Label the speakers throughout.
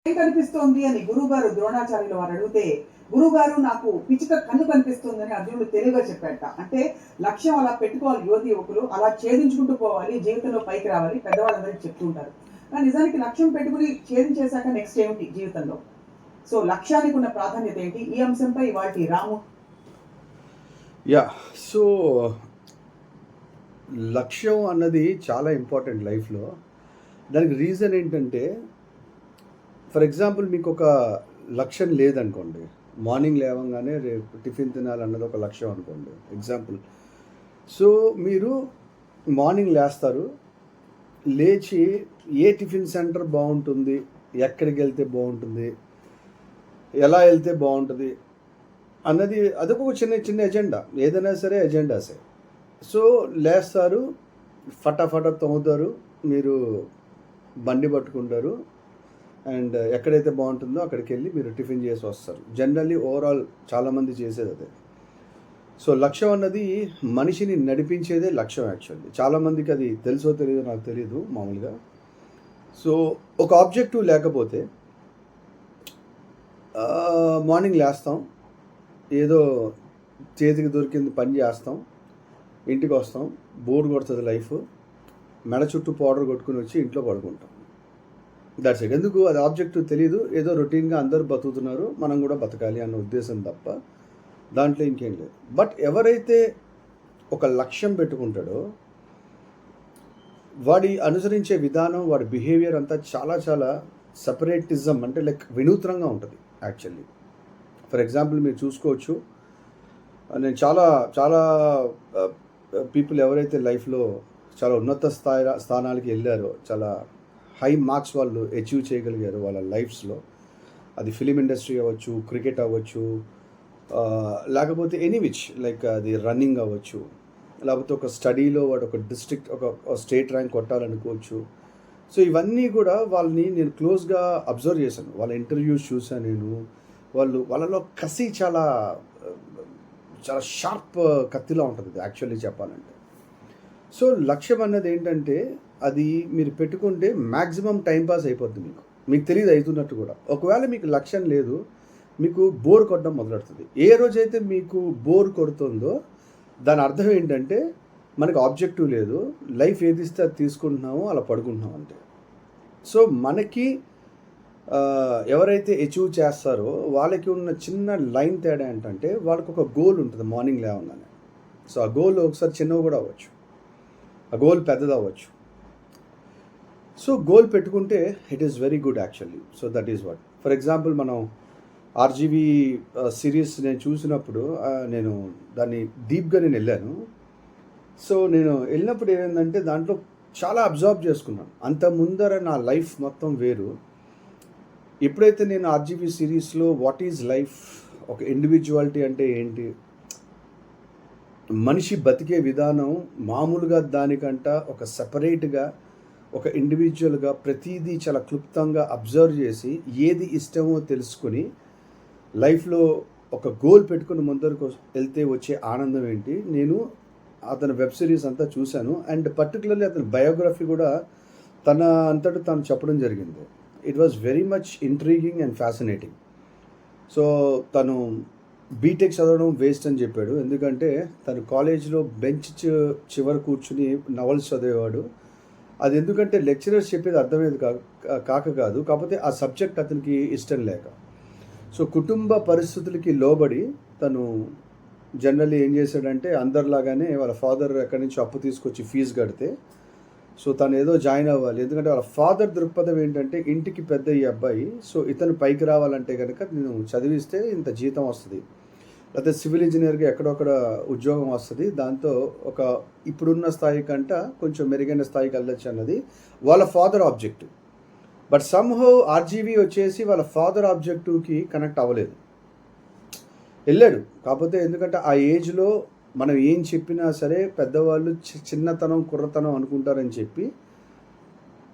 Speaker 1: ఏం కనిపిస్తోంది అని గురువుగారు ద్రోణాచార్యులు వారు అడిగితే, గురువుగారు నాకు పిచ్చుక కన్ను కనిపిస్తుందని అర్జునుడు తెలివిగా చెప్పాడట. అంటే లక్ష్యం అలా పెట్టుకోవాలి యువతి యువకులు. అలా ఛేదించుకుంటూ పోవాలి. జీవితంలో పైకి రావాలి. పెద్దవాళ్ళందరికీ చెప్తూ ఉంటారు. కానీ నిజానికి లక్ష్యం పెట్టుకుని ఛేదించేశాక నెక్స్ట్ ఏమిటి జీవితంలో? సో లక్ష్యానికి ఉన్న ప్రాధాన్యత ఏంటి? ఈ అంశంపై ఇవాల్టి రాము
Speaker 2: సో లక్ష్యం అన్నది చాలా ఇంపార్టెంట్ లైఫ్లో. దానికి రీజన్ ఏంటంటే, ఫర్ ఎగ్జాంపుల్ మీకు ఒక లక్ష్యం లేదనుకోండి, మార్నింగ్ లేవగానే రేపు టిఫిన్ తినాలన్నది ఒక లక్ష్యం అనుకోండి ఎగ్జాంపుల్. సో మీరు మార్నింగ్ లేస్తారు, లేచి ఏ టిఫిన్ సెంటర్ బాగుంటుంది, ఎక్కడికి వెళ్తే బాగుంటుంది, ఎలా వెళ్తే బాగుంటుంది అన్నది అదొక చిన్న చిన్న ఎజెండా. ఏదైనా సరే ఎజెండాసే. సో లేస్తారు, ఫటాఫట తోముతారు, మీరు బండి పట్టుకుంటారు అండ్ ఎక్కడైతే బాగుంటుందో అక్కడికి వెళ్ళి మీరు టిఫిన్ చేసి వస్తారు. జనరల్లీ ఓవరాల్ చాలామంది చేసేది అదే. సో లక్ష్యం అన్నది మనిషిని నడిపించేదే లక్ష్యం యాక్చువల్లీ. చాలామందికి అది తెలుసో తెలియదో నాకు తెలియదు మామూలుగా. సో ఒక ఆబ్జెక్టివ్ లేకపోతే మార్నింగ్ లేస్తాం, ఏదో చేతికి దొరికింది పని చేస్తాం, ఇంటికి వస్తాం, బోర్ కొడుతుంది లైఫ్, మెడ చుట్టూ పౌడర్ కొట్టుకుని వచ్చి ఇంట్లో పడుకుంటాం. That's it. ఎందుకు? అది ఆబ్జెక్టివ్ తెలియదు, ఏదో రొటీన్గా అందరూ బతుకుతున్నారు, మనం కూడా బతకాలి అన్న ఉద్దేశం తప్ప దాంట్లో ఇంకేం లేదు. బట్ ఎవరైతే ఒక లక్ష్యం పెట్టుకుంటాడో వాడి అనుసరించే విధానం, వాడి బిహేవియర్ అంతా చాలా చాలా సపరేటిజం, అంటే లైక్ వినూత్నంగా ఉంటుంది యాక్చువల్లీ. ఫర్ ఎగ్జాంపుల్ మీరు చూసుకోవచ్చు, నేను చాలా చాలా పీపుల్ ఎవరైతే లైఫ్లో చాలా ఉన్నత స్థానాలకి వెళ్ళారో, చాలా హై మార్క్స్ వాళ్ళు అచీవ్ చేయగలిగారు వాళ్ళ లైఫ్స్లో, అది ఫిలిం ఇండస్ట్రీ అవ్వచ్చు, క్రికెట్ అవ్వచ్చు, లేకపోతే ఎనీ విచ్, లైక్ అది రన్నింగ్ అవ్వచ్చు, లేకపోతే ఒక స్టడీలో వాడు ఒక డిస్ట్రిక్ట్ ఒక స్టేట్ ర్యాంక్ కొట్టాలనుకోవచ్చు. సో ఇవన్నీ కూడా వాళ్ళని నేను క్లోజ్గా అబ్జర్వ్ చేశాను, వాళ్ళ ఇంటర్వ్యూస్ చూశాను నేను. వాళ్ళలో కసి చాలా చాలా షార్ప్ కత్తిలో ఉంటుంది యాక్చువల్లీ చెప్పాలంటే. సో లక్ష్యం అన్నది ఏంటంటే, అది మీరు పెట్టుకుంటే మ్యాక్సిమం టైంపాస్ అయిపోద్ది, మీకు తెలియదు అవుతున్నట్టు కూడా. ఒకవేళ మీకు లక్ష్యం లేదు, మీకు బోర్ కొట్టడం మొదలెడుతుంది. ఏ రోజైతే మీకు బోర్ కొడుతుందో దాని అర్థం ఏంటంటే మనకు ఆబ్జెక్టివ్ లేదు, లైఫ్ ఏది ఇస్తే అది తీసుకుంటున్నామో అలా పడుకుంటున్నాం అంతే. సో మనకి ఎవరైతే అచీవ్ చేస్తారో వాళ్ళకి ఉన్న చిన్న లైన్ తేడా ఏంటంటే, వాళ్ళకి ఒక గోల్ ఉంటుంది మార్నింగ్ లేవగానే. సో ఆ గోల్ ఒకసారి చిన్నవి కూడా అవ్వచ్చు, ఆ గోల్ పెద్దది అవ్వచ్చు. సో గోల్ పెట్టుకుంటే it is very good actually. So that is what. For example మనం ఆర్జీవీ సిరీస్ నేను చూసినప్పుడు నేను దాన్ని డీప్గా నేను వెళ్ళాను. సో నేను వెళ్ళినప్పుడు ఏమైందంటే దాంట్లో చాలా అబ్జర్వ్ చేసుకున్నాను. అంత ముందర నా లైఫ్ మొత్తం వేరు. ఎప్పుడైతే నేను ఆర్జీవీ సిరీస్లో వాట్ ఈజ్ లైఫ్, ఒక ఇండివిజువాలిటీ అంటే ఏంటి, మనిషి బతికే విధానం మామూలుగా దానికంట ఒక సపరేట్గా ఒక ఇండివిజువల్గా ప్రతిదీ చాలా క్లుప్తంగా అబ్జర్వ్ చేసి ఏది ఇష్టమో తెలుసుకొని లైఫ్లో ఒక గోల్ పెట్టుకుని ముందరకు వెళ్తే వచ్చే ఆనందం ఏంటి, నేను అతని వెబ్ సిరీస్ అంతా చూశాను. అండ్ పర్టికులర్లీ అతని బయోగ్రఫీ కూడా తన అంతటా తాను చెప్పడం జరిగింది. It was very much intriguing and fascinating. So తను బీటెక్ చదవడం వేస్ట్ అని చెప్పాడు, ఎందుకంటే తను కాలేజ్లో బెంచ్ చివర కూర్చుని నవల్స్ చదివేవాడు. అది ఎందుకంటే లెక్చరర్స్ చెప్పేది అర్థమయ్యేది కాదు, కాకపోతే ఆ సబ్జెక్ట్ అతనికి ఇష్టం లేక. సో కుటుంబ పరిస్థితులకి లోబడి తను జనరల్లీ ఏం చేశాడంటే, అందరిలాగానే వాళ్ళ ఫాదర్ ఎక్కడి నుంచి అప్పు తీసుకొచ్చి ఫీజు కడితే, సో తను ఏదో జాయిన్ అవ్వాలి, ఎందుకంటే వాళ్ళ ఫాదర్ దృక్పథం ఏంటంటే ఇంటికి పెద్ద ఈ అబ్బాయి, సో ఇతను పైకి రావాలంటే కనుక నేను చదివిస్తే ఇంత జీతం వస్తుంది, లేకపోతే సివిల్ ఇంజనీర్గా ఎక్కడొక్కడ ఉద్యోగం వస్తుంది, దాంతో ఒక ఇప్పుడున్న స్థాయి కంట కొంచెం మెరుగైన స్థాయికి వెళ్ళొచ్చు అన్నది వాళ్ళ father objective. But somehow RGV వచ్చేసి వాళ్ళ ఫాదర్ ఆబ్జెక్టివ్కి కనెక్ట్ అవ్వలేదు, వెళ్ళాడు. కాకపోతే ఎందుకంటే ఆ ఏజ్లో మనం ఏం చెప్పినా సరే పెద్దవాళ్ళు చిన్నతనం కుర్రతనం అనుకుంటారని చెప్పి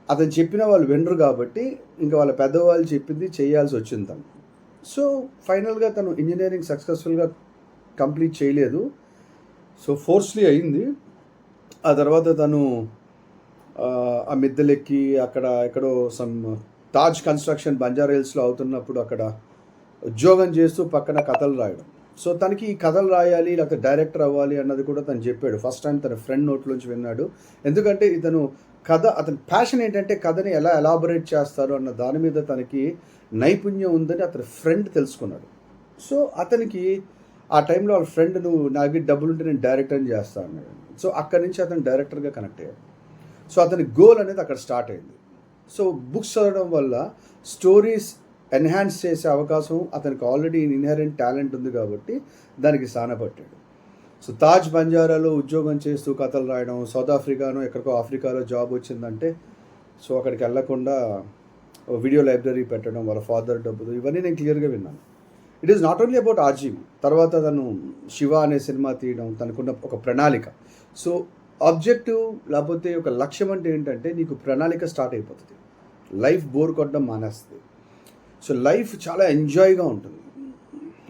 Speaker 2: అతను చెప్పిన వాళ్ళు వినరు, కాబట్టి ఇంకా వాళ్ళ పెద్దవాళ్ళు చెప్పింది చేయాల్సి వచ్చింది తను. సో ఫైనల్గా తను ఇంజనీరింగ్ సక్సెస్ఫుల్గా కంప్లీట్ చేయలేదు, సో ఫోర్స్లీ అయింది. ఆ తర్వాత తను ఆ మిద్దెలెక్కి అక్కడ ఎక్కడో సమ్ తాజ్ కన్స్ట్రక్షన్ బంజారా హిల్స్లో అవుతున్నప్పుడు అక్కడ ఉద్యోగం చేస్తూ పక్కన కథలు రాయడం. సో తనకి ఈ కథలు రాయాలి లేకపోతే డైరెక్టర్ అవ్వాలి అన్నది కూడా తను చెప్పాడు. ఫస్ట్ టైం తన ఫ్రెండ్ నోట్లోంచి విన్నాడు. ఎందుకంటే ఇతను అతని ప్యాషన్ ఏంటంటే కథని ఎలా ఎలాబొరేట్ చేస్తారు అన్న దాని మీద తనకి నైపుణ్యం ఉందని అతని ఫ్రెండ్ తెలుసుకున్నాడు. సో అతనికి ఆ టైంలో వాళ్ళ ఫ్రెండ్, నువ్వు నాకు డబ్బులు ఉంటే నేను డైరెక్టర్ని చేస్తాను అన్నాడు. సో అక్కడి నుంచి అతను డైరెక్టర్గా కనెక్ట్ అయ్యాడు. సో అతని గోల్ అనేది అక్కడ స్టార్ట్ అయింది. సో బుక్స్ చదవడం వల్ల స్టోరీస్ ఎన్హాన్స్ చేసే అవకాశం అతనికి ఆల్రెడీ ఇన్హెరెంట్ టాలెంట్ ఉంది కాబట్టి దానికి సానపట్టాడు. సో తాజ్ బంజారాలో ఉద్యోగం చేస్తూ కథలు రాయడం, సౌత్ ఆఫ్రికానో ఎక్కడికో ఆఫ్రికాలో జాబ్ వచ్చిందంటే సో అక్కడికి వెళ్ళకుండా వీడియో లైబ్రరీ పెట్టడం, వాళ్ళ ఫాదర్ డబ్బులు, ఇవన్నీ నేను క్లియర్గా విన్నాను. It is not only about RGV. తర్వాత తను శివ అనే సినిమా తీయడం, తనకున్న ఒక ప్రణాళిక. సో ఆబ్జెక్టివ్ లేకపోతే ఒక లక్ష్యం అంటే ఏంటంటే నీకు ప్రణాళిక స్టార్ట్ అయిపోతుంది, లైఫ్ బోర్ కొట్టడం మానేస్తుంది. సో లైఫ్ చాలా ఎంజాయ్గా ఉంటుంది.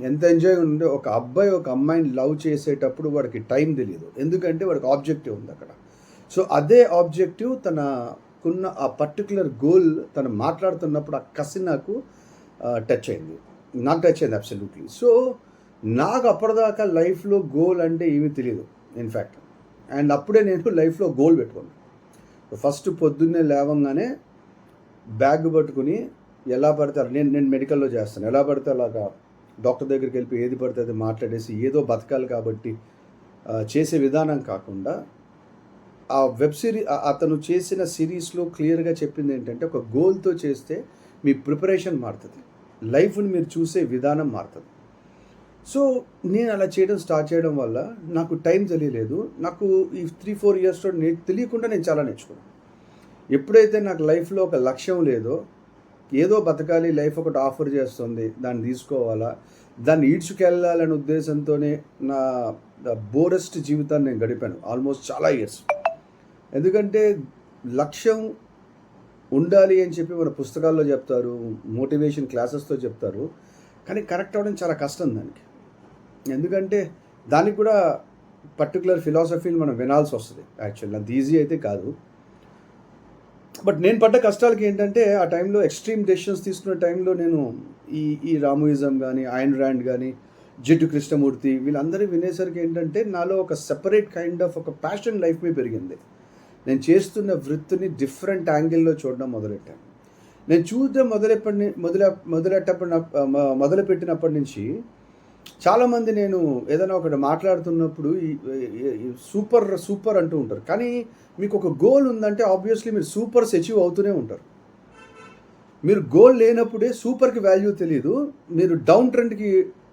Speaker 2: ఎంత ఎంజాయ్గా ఉంటే ఒక అబ్బాయి ఒక అమ్మాయిని లవ్ చేసేటప్పుడు వాడికి టైం తెలియదు, ఎందుకంటే వాడికి ఆబ్జెక్టివ్ ఉంది అక్కడ. సో అదే ఆబ్జెక్టివ్ తనకున్న ఆ పర్టికులర్ గోల్ తను మాట్లాడుతున్నప్పుడు ఆ కసి నాకు టచ్ అయింది అబ్సల్యూట్లీ. సో నాకు అప్పటిదాకా లైఫ్లో గోల్ అంటే ఏమీ తెలియదు ఇన్ఫ్యాక్ట్. అండ్ అప్పుడే నేను లైఫ్లో గోల్ పెట్టుకున్నాను. ఫస్ట్ పొద్దున్నే లేవంగానే బ్యాగ్ పట్టుకుని ఎలా పడితే నేను మెడికల్లో చేస్తాను, ఎలా పడితే అలాగా డాక్టర్ దగ్గరికి వెళ్ళి ఏది పడితే అది మాట్లాడేసి ఏదో బతకాలి కాబట్టి చేసే విధానం కాకుండా ఆ వెబ్ సిరీస్ అతను చేసిన సిరీస్లో క్లియర్గా చెప్పింది ఏంటంటే ఒక గోల్తో చేస్తే మీ ప్రిపరేషన్ మారుతుంది, లైఫ్ని మీరు చూసే విధానం మారుతుంది. సో నేను అలా స్టార్ట్ చేయడం వల్ల నాకు టైం తెలియలేదు. నాకు ఈ 3-4 ఇయర్స్లో తెలియకుండా నేను చాలా నేర్చుకున్నాను. ఎప్పుడైతే నాకు లైఫ్లో ఒక లక్ష్యం లేదో, ఏదో బతకాలి, లైఫ్ ఒకటి ఆఫర్ చేస్తుంది, దాన్ని తీసుకోవాలా, దాన్ని ఈడ్చుకెళ్ళాలనే ఉద్దేశంతోనే నా బోరెస్ట్ జీవితాన్ని నేను గడిపాను ఆల్మోస్ట్ చాలా ఇయర్స్. ఎందుకంటే లక్ష్యం ఉండాలి అని చెప్పి మన పుస్తకాల్లో చెప్తారు, మోటివేషన్ క్లాసెస్తో చెప్తారు, కానీ కరెక్ట్ అవ్వడం చాలా కష్టం దానికి. ఎందుకంటే దానికి కూడా పర్టికులర్ ఫిలాసఫీని మనం వినాల్సి వస్తుంది. యాక్చువల్లీ అది ఈజీ అయితే కాదు. బట్ నేను పడ్డ కష్టాలకి ఏంటంటే ఆ టైంలో ఎక్స్ట్రీమ్ డెసిషన్స్ తీసుకునే టైంలో నేను ఈ రామోయిజం కానీ, ఐన్ ర్యాండ్ కానీ, జిడ్డు కృష్ణమూర్తి వీళ్ళందరూ వినేసరికి ఏంటంటే నాలో ఒక సెపరేట్ కైండ్ ఆఫ్ ఒక ప్యాషన్ లైఫ్ మీద పెరిగింది. నేను చేస్తున్న వృత్తిని డిఫరెంట్ యాంగిల్లో చూడడం మొదలెట్టాను. నేను చూడడం మొదలుపెట్టినప్పటి నుంచి చాలామంది నేను ఏదైనా ఒకటి మాట్లాడుతున్నప్పుడు సూపర్ అంటూ ఉంటారు. కానీ మీకు ఒక గోల్ ఉందంటే ఆబ్వియస్లీ మీరు సూపర్స్ అచీవ్ అవుతూనే ఉంటారు. మీరు గోల్ లేనప్పుడే సూపర్కి వాల్యూ తెలియదు, మీరు డౌన్ ట్రెండ్కి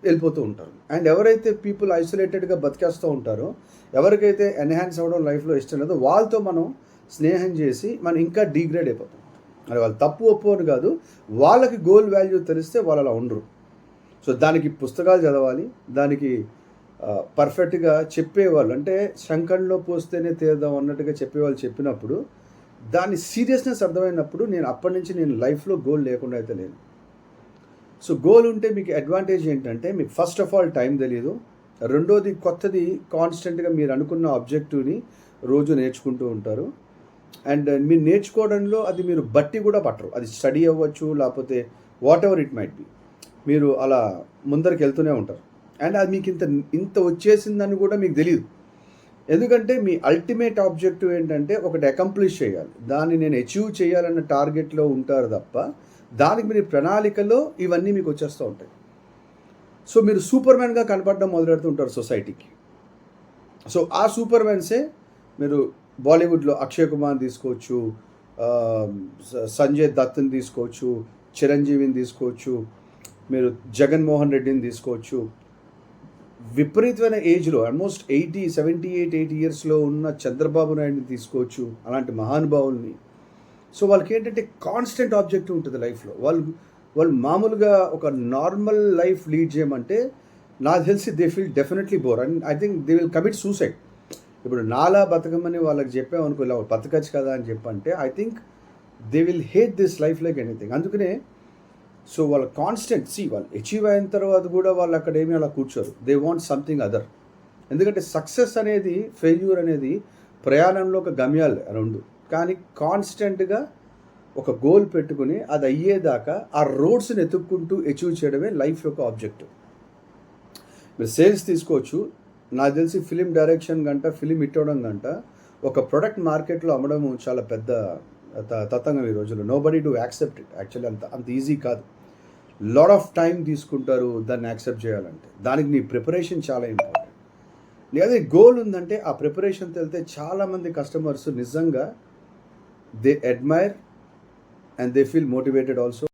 Speaker 2: వెళ్ళిపోతూ ఉంటారు. అండ్ ఎవరైతే పీపుల్ ఐసోలేటెడ్గా బతికేస్తూ ఉంటారో, ఎవరికైతే ఎన్హాన్స్ అవ్వడం లైఫ్లో ఇష్టం లేదో వాళ్ళతో మనం స్నేహం చేసి మనం ఇంకా డిగ్రేడ్ అయిపోతాం. అది వాళ్ళు తప్పు ఒప్పుకోని కాదు, వాళ్ళకి గోల్ వాల్యూ తెలిస్తే వాళ్ళు అలా ఉండరు. సో దానికి పుస్తకాలు చదవాలి, దానికి పర్ఫెక్ట్గా చెప్పేవాళ్ళు, అంటే శంఖంలో పోస్తేనే తీద్దాం అన్నట్టుగా చెప్పేవాళ్ళు చెప్పినప్పుడు దాని సీరియస్నెస్ అర్థమైనప్పుడు అప్పటి నుంచి నేను లైఫ్లో గోల్ లేకుండా అయితే లేను. సో గోల్ ఉంటే మీకు అడ్వాంటేజ్ ఏంటంటే మీకు ఫస్ట్ ఆఫ్ ఆల్ టైం తెలియదు, రెండోది కొత్తది కాన్స్టెంట్గా మీరు అనుకున్న ఆబ్జెక్టివ్ని రోజు నేర్చుకుంటూ ఉంటారు. అండ్ మీరు నేర్చుకోవడంలో అది మీరు బట్టి కూడా పట్టరు, అది స్టడీ అవ్వచ్చు లేకపోతే what ever it might be, మీరు అలా ముందరికి వెళ్తూనే ఉంటారు. అండ్ అది మీకు ఇంత వచ్చేసిందని కూడా మీకు తెలియదు. ఎందుకంటే మీ అల్టిమేట్ ఆబ్జెక్టివ్ ఏంటంటే ఒకటి అకంప్లిష్ చేయాలి, దాన్ని నేను అచీవ్ చేయాలన్న టార్గెట్లో ఉంటారు తప్ప దానికి మీరు ప్రణాళికలో ఇవన్నీ మీకు వచ్చేస్తూ ఉంటాయి. సో మీరు సూపర్ మ్యాన్గా కనపడడం మొదలెడుతుంటారు సొసైటీకి. సో ఆ సూపర్ మ్యాన్సే మీరు బాలీవుడ్లో అక్షయ్ కుమార్ని తీసుకోవచ్చు, సంజయ్ దత్ని తీసుకోవచ్చు, చిరంజీవిని తీసుకోవచ్చు, మీరు జగన్మోహన్ రెడ్డిని తీసుకోవచ్చు. విపరీతమైన ఏజ్లో ఆల్మోస్ట్ 78 ఇయర్స్లో ఉన్న చంద్రబాబు నాయుడిని తీసుకోవచ్చు, అలాంటి మహానుభావుల్ని. సో వాళ్ళకి ఏంటంటే కాన్స్టెంట్ ఆబ్జెక్టివ్ ఉంటుంది లైఫ్లో. వాళ్ళు మామూలుగా ఒక నార్మల్ లైఫ్ లీడ్ చేయమంటే నాకు తెలిసి they feel definitely bore and I think they will commit suicide. ఇప్పుడు నాలా బతకమని వాళ్ళకి చెప్పామనుకో, ఇలా బతకచ్చు కదా అని చెప్పంటే I think they will hate this life like anything. అందుకనే సో వాళ్ళ కాన్స్టెంట్ వాళ్ళు అచీవ్ అయిన తర్వాత కూడా వాళ్ళు అక్కడ ఏమీ అలా కూర్చోరు, దే వాంట్ సంథింగ్ అదర్. ఎందుకంటే సక్సెస్ అనేది, ఫెయిల్యూర్ అనేది ప్రయాణంలో ఒక గమ్యాలు రెండు, కానీ కాన్స్టెంట్గా ఒక గోల్ పెట్టుకుని అది అయ్యేదాకా ఆ రోడ్స్ని ఎత్తుక్కుంటూ అచీవ్ చేయడమే లైఫ్ యొక్క ఆబ్జెక్టివ్. మీరు సేల్స్ తీసుకోవచ్చు. నాకు తెలిసి ఫిలిం డైరెక్షన్ గంట, ఫిలిం హిట్ అవ్వడం గంట, ఒక ప్రొడక్ట్ మార్కెట్లో అమ్మడం చాలా పెద్ద తతంగం ఈ రోజుల్లో. Nobody do accept it. Actually అంత ఈజీ కాదు. లాట్ ఆఫ్ టైం తీసుకుంటారు దాన్ని యాక్సెప్ట్ చేయాలంటే. దానికి నీ ప్రిపరేషన్ చాలా ఇంపార్టెంట్. లేదా గోల్ ఉందంటే ఆ ప్రిపరేషన్ వెళ్తే చాలామంది కస్టమర్స్ నిజంగా they admire and they feel motivated also.